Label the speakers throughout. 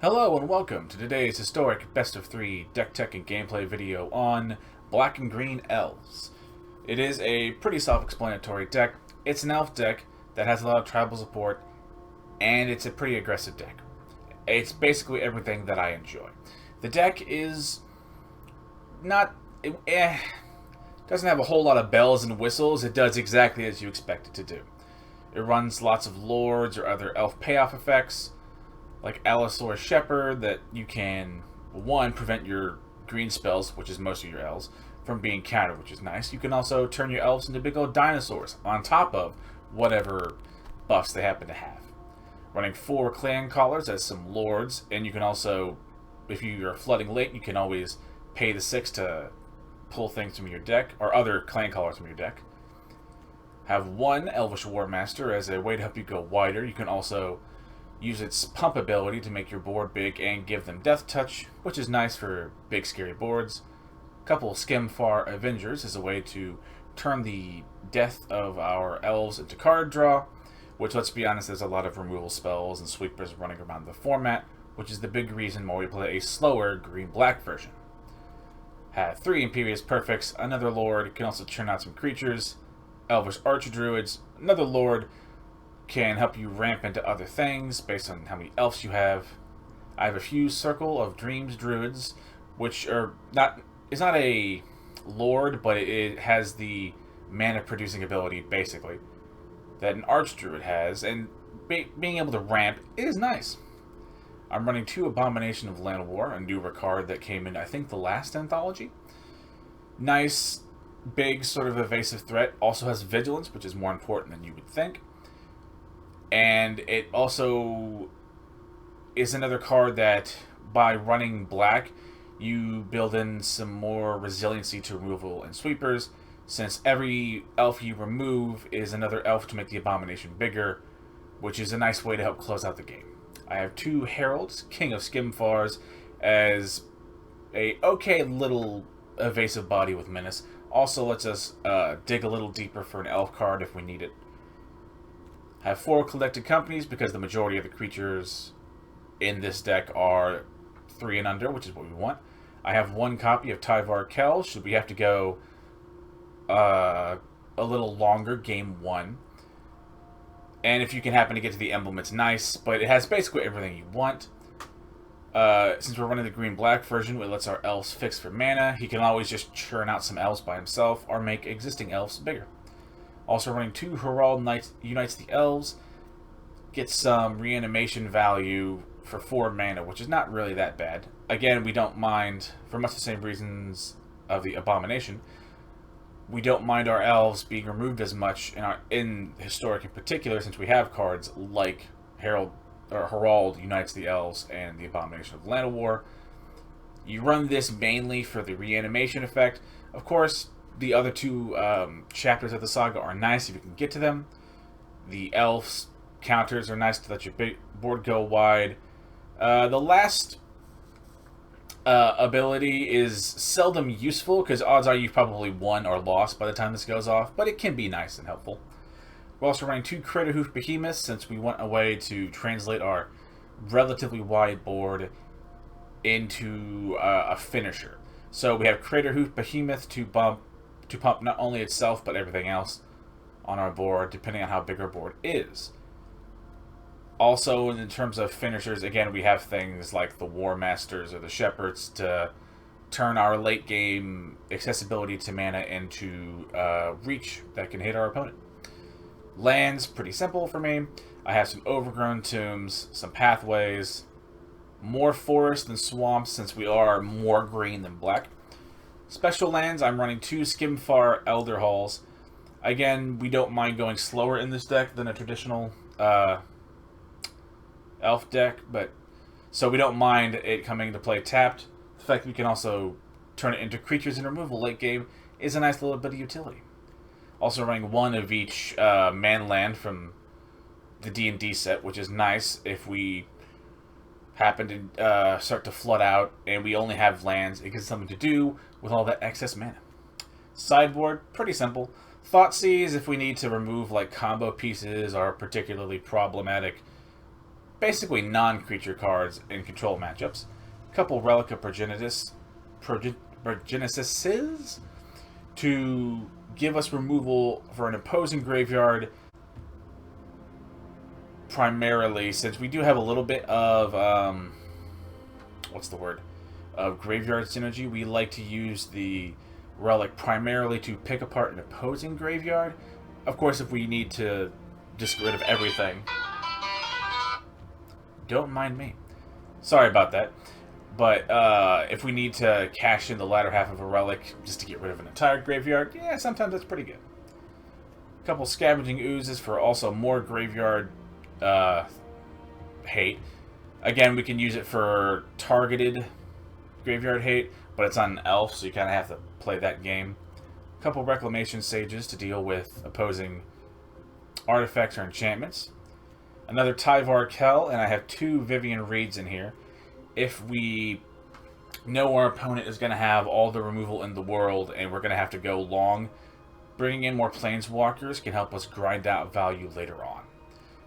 Speaker 1: Hello and welcome to today's historic best of 3 deck tech and gameplay video on Black and Green Elves. It is a pretty self-explanatory deck. It's an elf deck that has a lot of tribal support, and it's a pretty aggressive deck. It's basically everything that I enjoy. The deck is not... doesn't have a whole lot of bells and whistles. It does exactly as you expect it to do. It runs lots of lords or other elf payoff effects, like Allosaurus Shepherd, that you can, one, prevent your green spells, which is most of your elves, from being countered, which is nice. You can also turn your elves into big old dinosaurs, on top of whatever buffs they happen to have. Running 4 Clancallers as some lords, and you can also, if you are flooding late, you can always pay the 6 to pull things from your deck, or other Clancallers from your deck. Have 1 Elvish War Master as a way to help you go wider. You can also use its pump ability to make your board big and give them death touch, which is nice for big scary boards. A couple Skemfar Avengers as a way to turn the death of our elves into card draw, which, let's be honest, there's a lot of removal spells and sweepers running around the format, which is the big reason why we play a slower green-black version. Have 3 Imperious Perfects, another lord, can also churn out some creatures. Elvish Archdruids, another lord, can help you ramp into other things based on how many elves you have. I have a few Circle of Dreams Druids, which are not... It's not a lord, but it has the mana producing ability, basically, that an Archdruid has, and being able to ramp is nice. I'm running 2 Abomination of Llanowar, a newer card that came in, I think, the last anthology. Nice, big, sort of evasive threat. Also has Vigilance, which is more important than you would think. And it also is another card that, by running black, you build in some more resiliency to removal and sweepers, since every elf you remove is another elf to make the Abomination bigger, which is a nice way to help close out the game. I have 2 Haralds, King of Skemfars, as a okay little evasive body with menace. Also lets us dig a little deeper for an elf card if we need it. I have 4 Collected Companies because the majority of the creatures in this deck are 3 and under, which is what we want. I have 1 copy of Tyvar Kell, should we have to go a little longer, game 1. And if you can happen to get to the emblem, it's nice, but it has basically everything you want. Since we're running the green-black version, it lets our elves fix for mana. He can always just churn out some elves by himself, or make existing elves bigger. Also running 2 Harald Unites the Elves. Gets some reanimation value for 4 mana, which is not really that bad. Again, we don't mind, for much the same reasons of the Abomination, we don't mind our elves being removed as much in Historic in particular, since we have cards like Harald Unites the Elves and the Abomination of Llanowar. You run this mainly for the reanimation effect. Of course, the other 2 chapters of the saga are nice if you can get to them. The elves counters are nice to let your board go wide. The last ability is seldom useful, because odds are you've probably won or lost by the time this goes off, but it can be nice and helpful. We're also running 2 Craterhoof Behemoths, since we want a way to translate our relatively wide board into a finisher. So we have Craterhoof Behemoth to pump not only itself, but everything else on our board, depending on how big our board is. Also, in terms of finishers, again, we have things like the War Masters or the Shepherds to turn our late game accessibility to mana into reach that can hit our opponent. Lands, pretty simple for me. I have some Overgrown Tombs, some Pathways, more forest than swamps, since we are more green than black. Special lands, I'm running 2 Skemfar Elderhalls. Again, we don't mind going slower in this deck than a traditional elf deck, but so we don't mind it coming to play tapped. The fact that we can also turn it into creatures in removal late game is a nice little bit of utility. Also running 1 of each man land from the D&D set, which is nice if we happen to start to flood out and we only have lands. It gives something to do with all that excess mana. Sideboard, pretty simple. Thoughtseize if we need to remove like combo pieces or particularly problematic basically non-creature cards in control matchups. A couple Relic of Progenises to give us removal for an opposing graveyard, primarily, since we do have a little bit of, of graveyard synergy. We like to use the Relic primarily to pick apart an opposing graveyard. Of course, if we need to just get rid of everything. Don't mind me. Sorry about that. But if we need to cash in the latter half of a Relic just to get rid of an entire graveyard, yeah, sometimes that's pretty good. A couple Scavenging Oozes for also more graveyard hate. Again, we can use it for targeted graveyard hate, but it's on an elf, so you kind of have to play that game. A couple Reclamation Sages to deal with opposing artifacts or enchantments. Another Tyvar Kell, and I have 2 Vivian Reeds in here. If we know our opponent is going to have all the removal in the world and we're going to have to go long, bringing in more Planeswalkers can help us grind out value later on.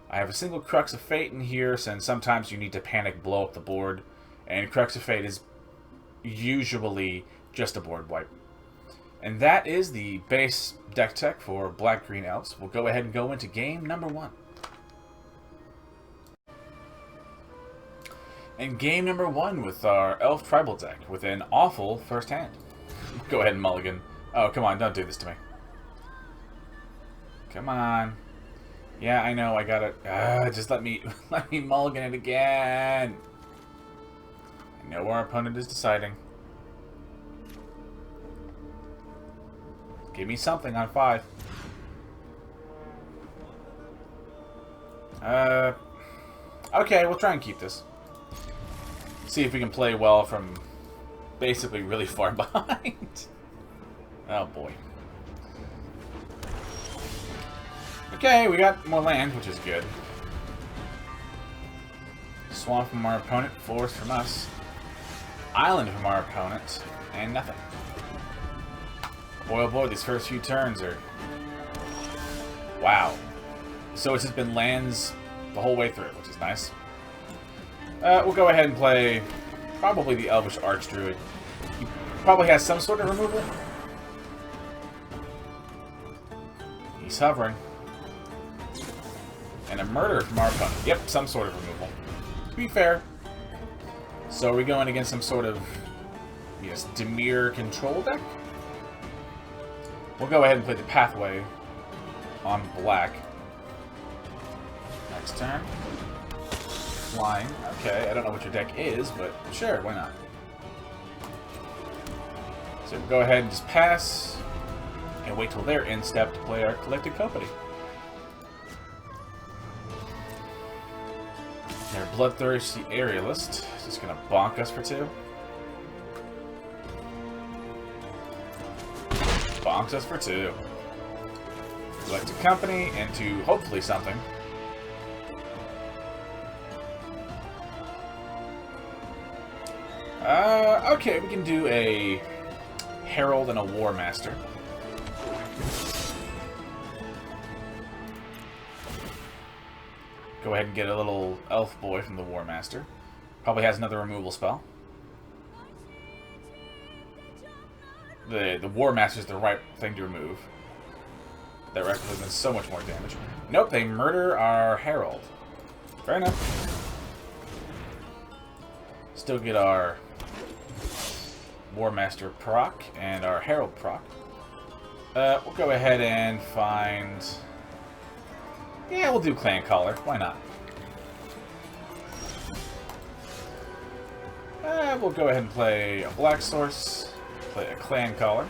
Speaker 1: I have a single Crux of Fate in here, since sometimes you need to panic blow up the board, and Crux of Fate is usually just a board wipe. And that is the base deck tech for Black-Green Elves. We'll go ahead and go into game number 1. And game number 1 with our Elf Tribal deck, with an awful first hand. Go ahead and mulligan. Oh, come on, don't do this to me. Come on. Yeah, I know, I got it. Just let me mulligan it again. I know our opponent is deciding. Give me something on 5. Okay, we'll try and keep this. See if we can play well from basically really far behind. Oh boy. Okay, we got more land, which is good. Swamp from our opponent, forest from us. Island from our opponent, and nothing. Boy oh boy, these first few turns are... Wow. So it's just been lands the whole way through, which is nice. We'll go ahead and play probably the Elvish Archdruid. He probably has some sort of removal. He's hovering. And a murder from our opponent. Yep, some sort of removal. To be fair. So are we going against some sort of, yes, Dimir control deck? We'll go ahead and play the Pathway on black. Next turn. Flying. Okay, I don't know what your deck is, but sure, why not? So we'll go ahead and just pass, and wait till they're in step to play our Collected Company. Their Bloodthirsty Aerialist is just going to bonk us for 2. Bonks us for 2. Collected Company into hopefully something. Okay, we can do a Harald and a War Master. Go ahead and get a little elf boy from the War Master. Probably has another removal spell. The War Master is the right thing to remove. That represents so much more damage. Nope, they murder our Harald. Fair enough. Still get our War Master proc and our Harald proc. We'll go ahead and find... Yeah, we'll do Clancaller. Why not? We'll go ahead and play a Black Source, play a Clancaller.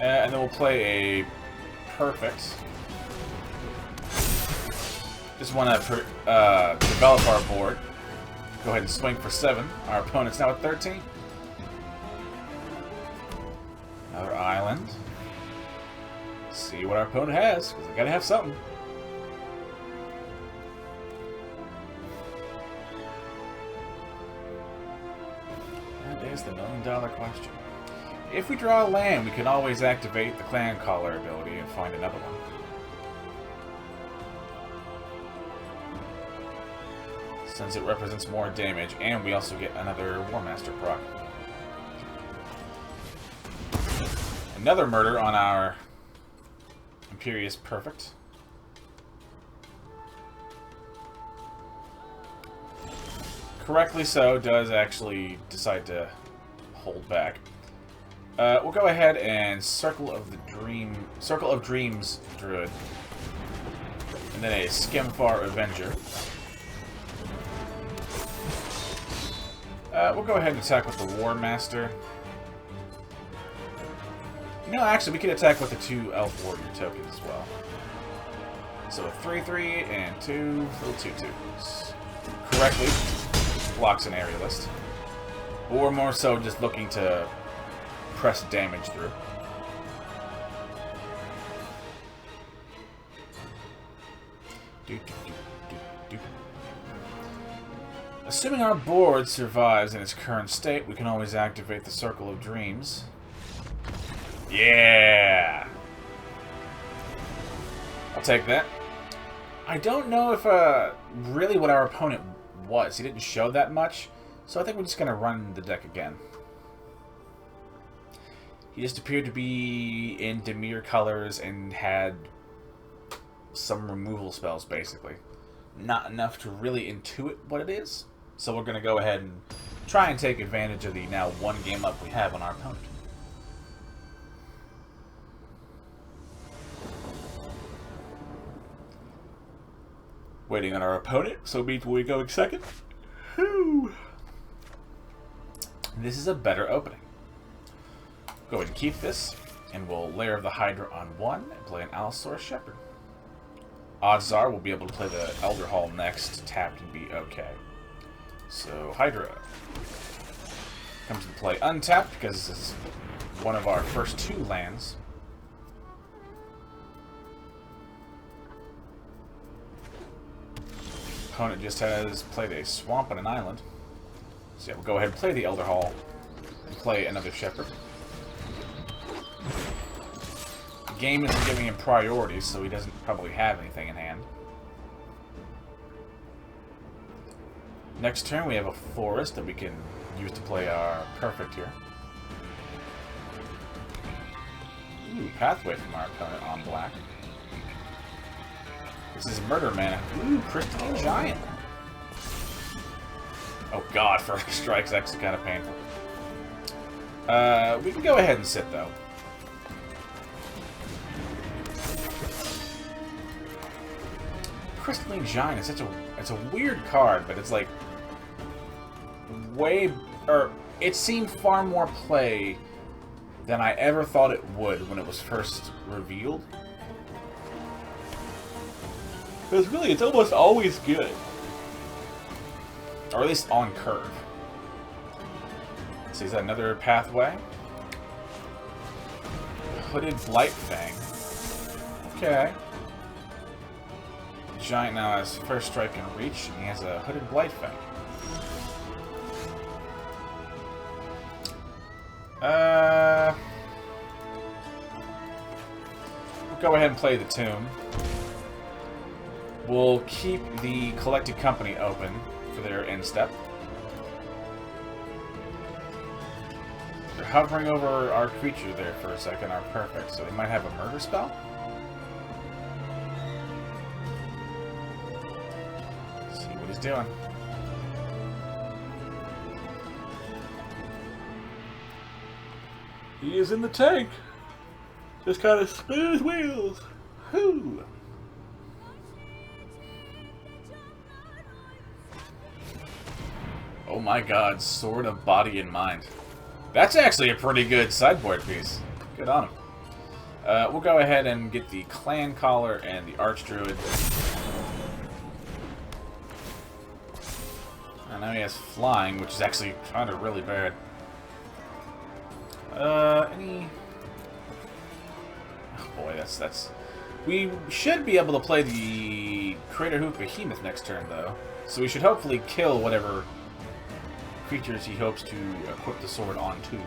Speaker 1: And then we'll play a Perfect. Just want to develop our board. Go ahead and swing for 7. Our opponent's now at 13. Another island. See what our opponent has, because we gotta have something. That is the $1,000,000 question. If we draw a land, we can always activate the Clancaller ability and find another one. since it represents more damage, and we also get another War Master proc. Another murder on our Imperious Perfect. Correctly so, does actually decide to hold back. We'll go ahead and Circle of Dreams Druid. And then a Skemfar Avenger. We'll go ahead and attack with the War Master. No, actually, we can attack with the 2 Elf Warrior tokens as well. So a 3/3 and 2 little 2/2s. Correctly blocks an Aerialist. Or more so just looking to press damage through. Assuming our board survives in its current state, we can always activate the Circle of Dreams. Yeah! I'll take that. I don't know if really what our opponent was. He didn't show that much, so I think we're just going to run the deck again. He just appeared to be in Dimir colors and had some removal spells, basically. Not enough to really intuit what it is, so we're going to go ahead and try and take advantage of the now 1 game up we have on our opponent. Waiting on our opponent, so means we going second. Whew. This is a better opening. Go ahead and keep this, and we'll Lair of the Hydra on 1 and play an Allosaurus Shepherd. Odds are we'll be able to play the Elderhall next, tapped and be okay. So Hydra comes to play untapped because this is one of our first 2 lands. Opponent just has played a swamp and an island. So yeah, we'll go ahead and play the Elderhall and play another Shepherd. The game isn't giving him priorities, so he doesn't probably have anything in hand. Next turn we have a forest that we can use to play our Perfect here. Ooh, Pathway from our opponent on black. This is Murder Mana. Ooh, Crystalline Giant. Oh god, first strike's actually kind of painful. We can go ahead and sit, though. Crystalline Giant is it's a weird card, but it's like it seemed far more play than I ever thought it would when it was first revealed. Because really, it's almost always good. Or at least on curve. So is that another Pathway? Hooded Blightfang. Okay. Giant now has first strike and reach, and he has a Hooded Blightfang. We'll go ahead and play the Tomb. We'll keep the Collected Company open for their end step. They're hovering over our creature there for a second, our Perfect, so they might have a murder spell? Let's see what he's doing. He is in the tank! Just kind of spin his wheels! Whoo! Oh my god, Sword of Body and Mind. That's actually a pretty good sideboard piece. Good on him. We'll go ahead and get the Clancaller and the Archdruid. And now he has Flying, which is actually kind of really bad. Oh boy, that's... We should be able to play the Crater Hoof Behemoth next turn, though. So we should hopefully kill whatever creatures he hopes to equip the sword onto.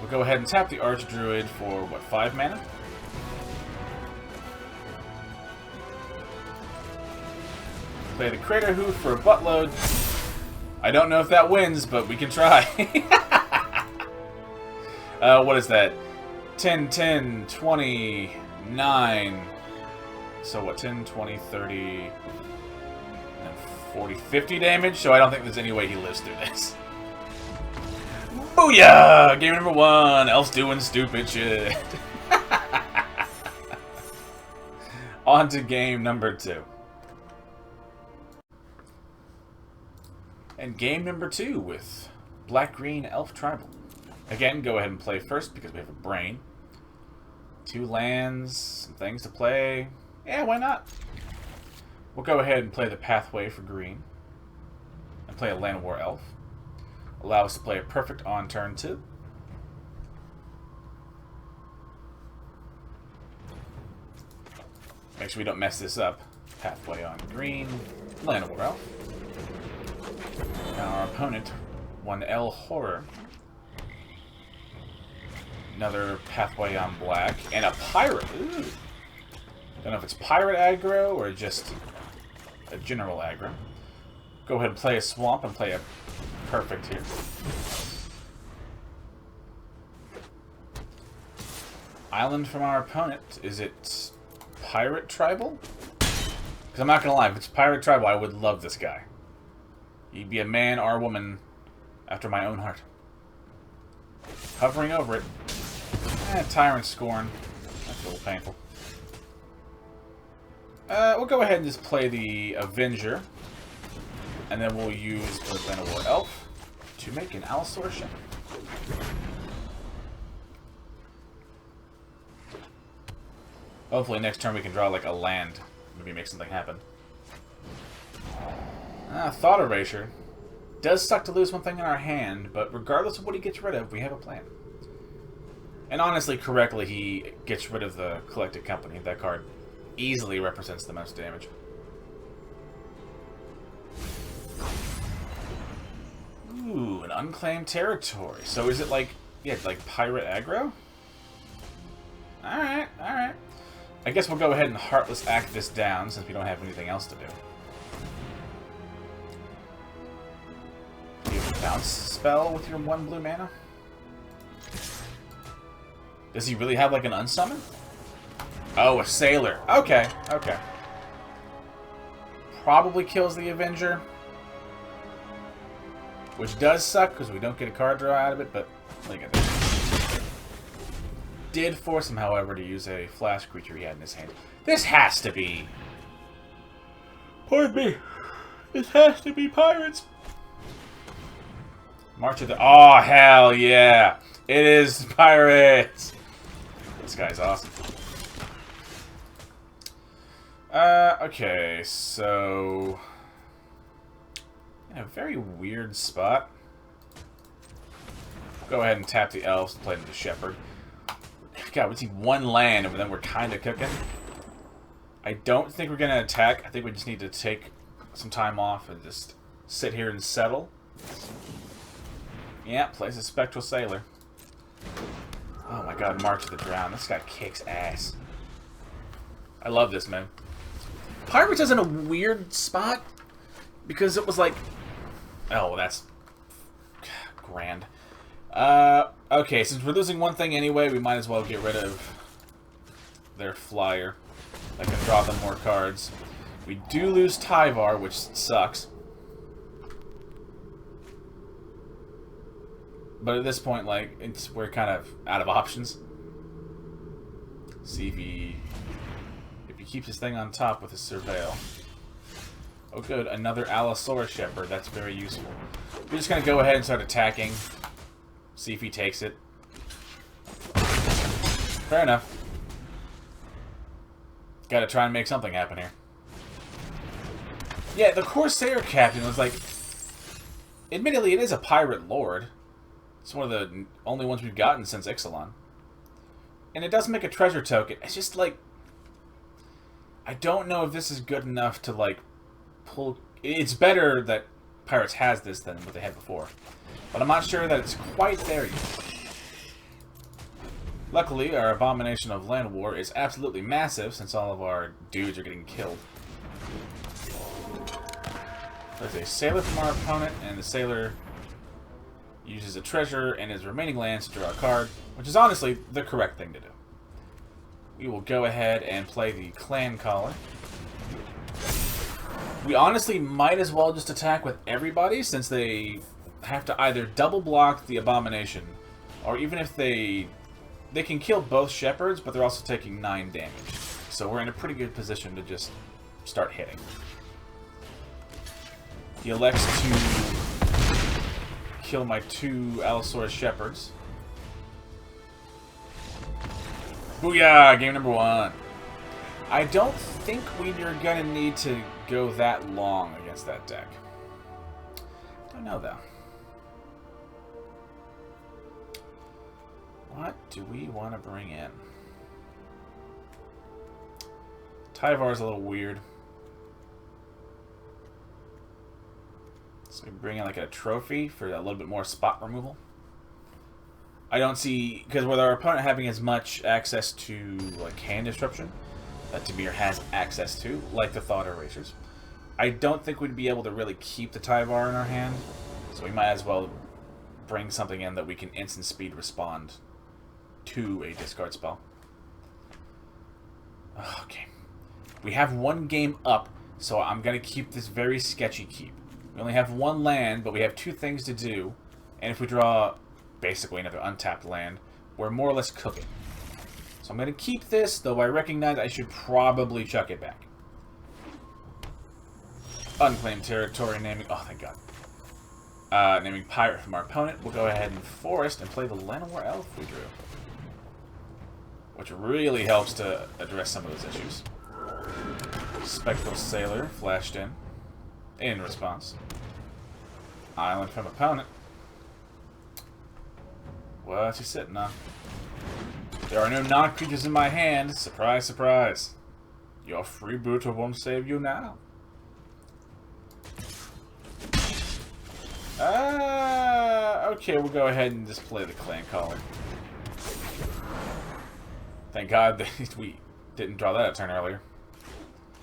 Speaker 1: We'll go ahead and tap the Archdruid for, what, 5 mana? Play the Crater Hoof for a buttload. I don't know if that wins, but we can try. What is that? 10, 10, 20, 9. So what? 10, 20, 30, and 40, 50 damage? So I don't think there's any way he lives through this. Booyah! Game number 1. Elf's doing stupid shit. On to game number 2. And game number 2 with Black-Green Elf Tribal. Again, go ahead and play first because we have a brain. 2 lands, some things to play. Yeah, why not? We'll go ahead and play the Pathway for green. And play a Llanowar Elf. Allow us to play a Perfect on turn 2. Make sure we don't mess this up. Pathway on green. Llanowar Elf. Now our opponent, one El Horror. Another Pathway on black. And a Pirate. Ooh. Don't know if it's Pirate aggro or just a general aggro. Go ahead and play a Swamp and play a Perfect here. Island from our opponent. Is it Pirate Tribal? Because I'm not going to lie, if it's Pirate Tribal, I would love this guy. He'd be a man or a woman after my own heart. Hovering over it. Tyrant Scorn. That's a little painful. We'll go ahead and just play the Avenger. And then we'll use the Llanowar Elf to make an Allosaurus Shepherd. Hopefully next turn we can draw like a land. Maybe make something happen. Thought Erasure. Does suck to lose one thing in our hand, but regardless of what he gets rid of, we have a plan. And honestly, correctly, he gets rid of the Collected Company. That card easily represents the most damage. Ooh, an unclaimed territory. So is it like, yeah, like Pirate aggro? Alright, alright. I guess we'll go ahead and Heartless Act this down since we don't have anything else to do. Do you have a bounce spell with your 1 blue mana? Does he really have like an unsummon? Oh, a Sailor. Okay, okay. Probably kills the Avenger. Which does suck because we don't get a card draw out of it, but look at this. Did force him, however, to use a flash creature he had in his hand. This has to be... Pardon me. This has to be Pirates. March of the... Oh, hell yeah. It is Pirates. This guy's awesome. Okay, so... in a very weird spot. Go ahead and tap the Elves to play the Shepherd. God, we see 1 land and then we're kind of cooking. I don't think we're going to attack. I think we just need to take some time off and just sit here and settle. Yeah, plays a Spectral Sailor. Oh my god, March of the Drown. This guy kicks ass. I love this, man. Pirates is in a weird spot because it was like... Oh, that's grand. Okay, since we're losing 1 thing anyway, we might as well get rid of their flyer. That can draw them more cards. We do lose Tyvar, which sucks. But at this point, like, we're kind of out of options. See if he keeps his thing on top with his Surveil. Oh good, another Allosaurus Shepherd. That's very useful. We're just gonna go ahead and start attacking. See if he takes it. Fair enough. Gotta try and make something happen here. Yeah, the Corsair Captain was like... Admittedly, it is a pirate lord. It's one of the only ones we've gotten since Ixalan. And it does make a treasure token. It's just like... I don't know if this is good enough to, like, pull... It's better that Pirates has this than what they had before. But I'm not sure that it's quite there yet. Luckily, our Abomination of Llanowar is absolutely massive since all of our dudes are getting killed. Plays a sailor from our opponent, and the sailor uses a treasure and his remaining lands to draw a card, which is honestly the correct thing to do. We will go ahead and play the Clancaller. We honestly might as well just attack with everybody, since they have to either double block the Abomination, or even if they can kill both Shepherds, but they're also taking 9 damage. So we're in a pretty good position to just start hitting. He elects to kill my 2 Allosaurus Shepherds. Booyah! Game number 1. I don't think we're gonna need to go that long against that deck. Don't know though. What do we want to bring in? Tyvar's a little weird. So we bring in like a trophy for a little bit more spot removal. I don't see, because with our opponent having as much access to like hand disruption that Tamir has access to, like the Thought Erasers, I don't think we'd be able to really keep the Tyvar in our hand. So we might as well bring something in that we can instant speed respond to a discard spell. Okay. We have 1 game up, so I'm going to keep this very sketchy keep. We only have 1 land, but we have 2 things to do. And if we draw basically another untapped land, we're more or less cooking. So I'm going to keep this, though I recognize I should probably chuck it back. Unclaimed territory naming... Oh, thank God. Naming Pirate from our opponent. We'll go ahead and Forest and play the Llanowar Elf we drew, which really helps to address some of those issues. Spectral Sailor flashed in response. Island from opponent. What's he sitting on? There are no non-creatures in my hand. Surprise, surprise. Your freebooter won't save you now. Okay, we'll go ahead and just play the Clancaller. Thank God that we didn't draw that a turn earlier.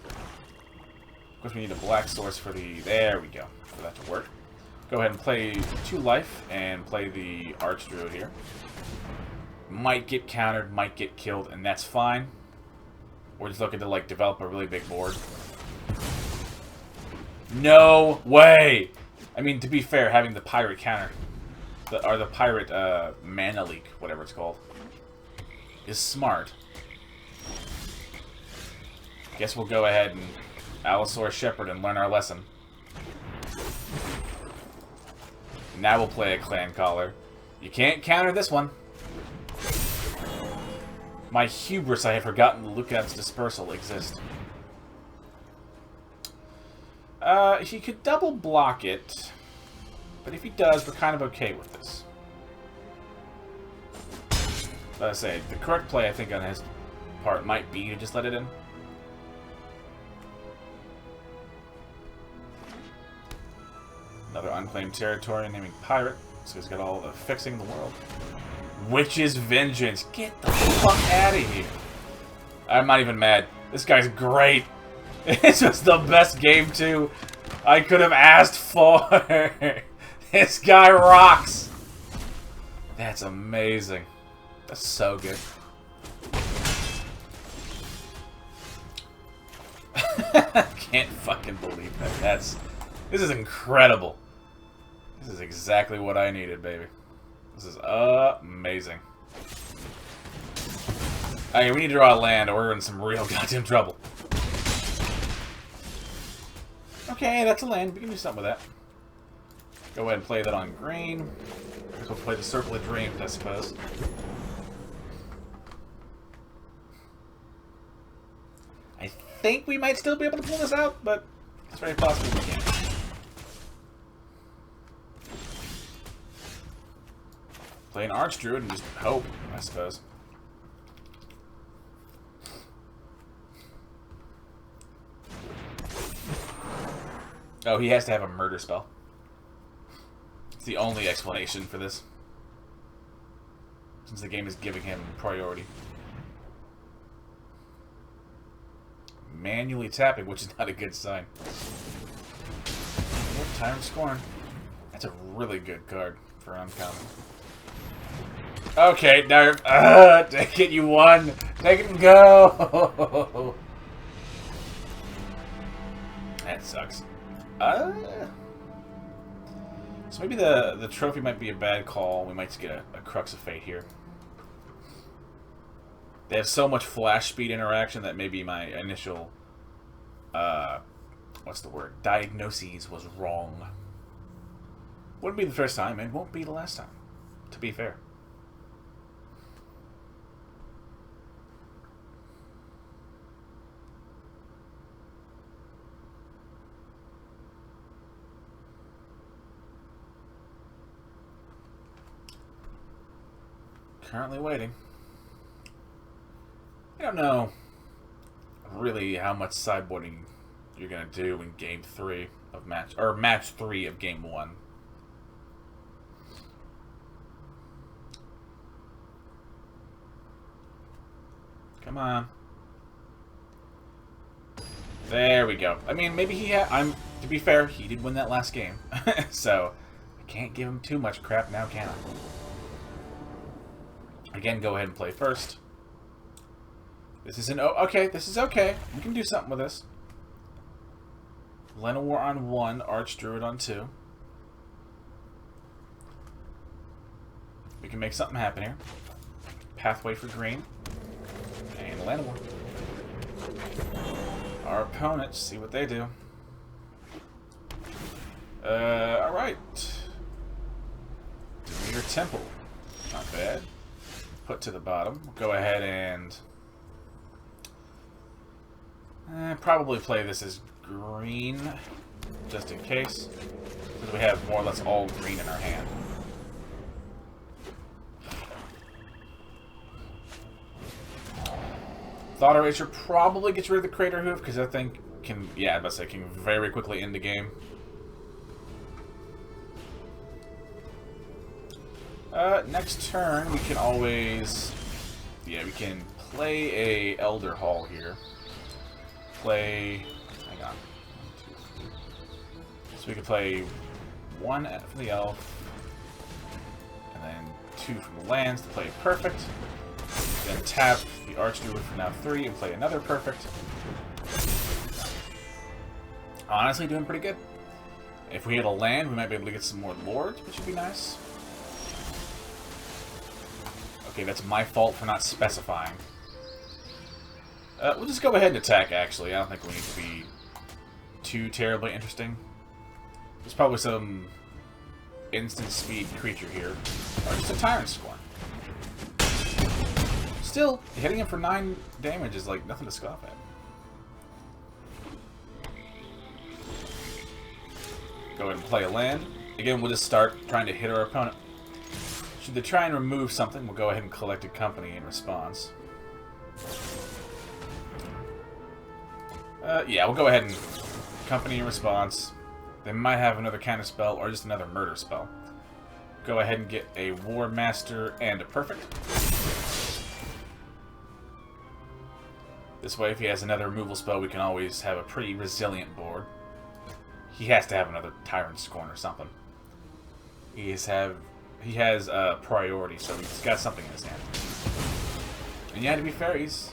Speaker 1: Of course, we need a black source for the... There we go. For that to work. Go ahead and play 2 life and play the Archdruid here. Might get countered, might get killed, and that's fine. We're just looking to, like, develop a really big board. No way! I mean, to be fair, having the pirate counter, or the pirate mana leak, whatever it's called, is smart. Guess we'll go ahead and Allosaurus Shepherd and learn our lesson. Now we'll play a Clancaller. You can't counter this one. My hubris, I had forgotten the Lookout's Dispersal exists. He could double block it, but if he does, we're kind of okay with this. Like I say, the correct play, I think, on his part might be to just let it in. Another unclaimed territory naming Pirate, so he's got all the fixing the world. Witch's Vengeance! Get the fuck out of here! I'm not even mad. This guy's great! This was the best game 2 I could have asked for! This guy rocks! That's amazing. That's so good. Can't fucking believe that. This is incredible. This is exactly what I needed, baby. This is amazing. Okay, we need to draw a land or we're in some real goddamn trouble. Okay, that's a land. We can do something with that. Go ahead and play that on green. We'll play the Circle of Dreams, I suppose. I think we might still be able to pull this out, but it's very possible we can't. Play an Archdruid and just hope, I suppose. Oh, he has to have a murder spell. It's the only explanation for this. Since the game is giving him priority. Manually tapping, which is not a good sign. Tyrant Scorn. That's a really good card for uncommon. Okay, now take it, you won. Take it and go. That sucks. So maybe the trophy might be a bad call. We might just get a Crux of Fate here. They have so much flash speed interaction that maybe my initial, what's the word? Diagnoses was wrong. Wouldn't be the first time, and won't be the last time, to be fair. Currently waiting. I don't know really how much sideboarding you're gonna do in game 3 of match 3 of game 1. Come on. There we go. I mean, maybe he had. To be fair, he did win that last game, so I can't give him too much crap now, can I? Again, go ahead and play first. This is okay. This is okay. We can do something with this. Llanowar on 1, Archdruid on 2. We can make something happen here. Pathway for green. And Llanowar. Our opponents, see what they do. Alright. Demeter Temple. Not bad. Put to the bottom. We'll go ahead and probably play this as green, just in case, because we have more or less all green in our hand. Thought Eraser probably gets rid of the Crater Hoof, because I think can very quickly end the game. Next turn, we can always... Yeah, we can play a Elderhall here. Play... Hang on. 1, 2, 3. So we can play 1 from the Elf, and then 2 from the lands to play Perfect. Then tap the Archdruid for now 3 and play another Perfect. Honestly, doing pretty good. If we hit a land, we might be able to get some more Lords, which would be nice. Okay, that's my fault for not specifying. We'll just go ahead and attack, actually. I don't think we need to be too terribly interesting. There's probably some instant speed creature here. Or just a Tyrant Scorn. Still, hitting him for 9 damage is like nothing to scoff at. Go ahead and play a land. Again, we'll just start trying to hit our opponent. Should they try and remove something, we'll go ahead and collect a company in response. Yeah, we'll go ahead and company in response. They might have another counter spell or just another murder spell. Go ahead and get a War Master and a Perfect. This way, if he has another removal spell, we can always have a pretty resilient board. He has to have another Tyrant Scorn or something. He has priority, so he's got something in his hand. And yeah, to be fair, he's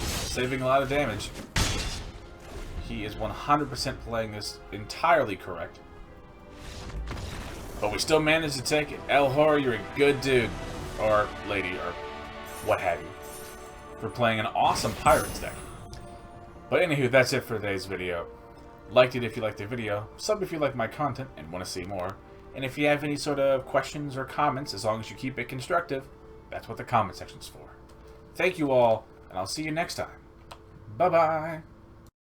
Speaker 1: saving a lot of damage. He is 100% playing this entirely correct. But we still managed to take it. Elhor, you're a good dude. Or lady, or what have you. For playing an awesome Pirates deck. But anywho, that's it for today's video. Liked it if you liked the video. Sub if you like my content and want to see more. And if you have any sort of questions or comments, as long as you keep it constructive, that's what the comment section's for. Thank you all, and I'll see you next time. Bye-bye.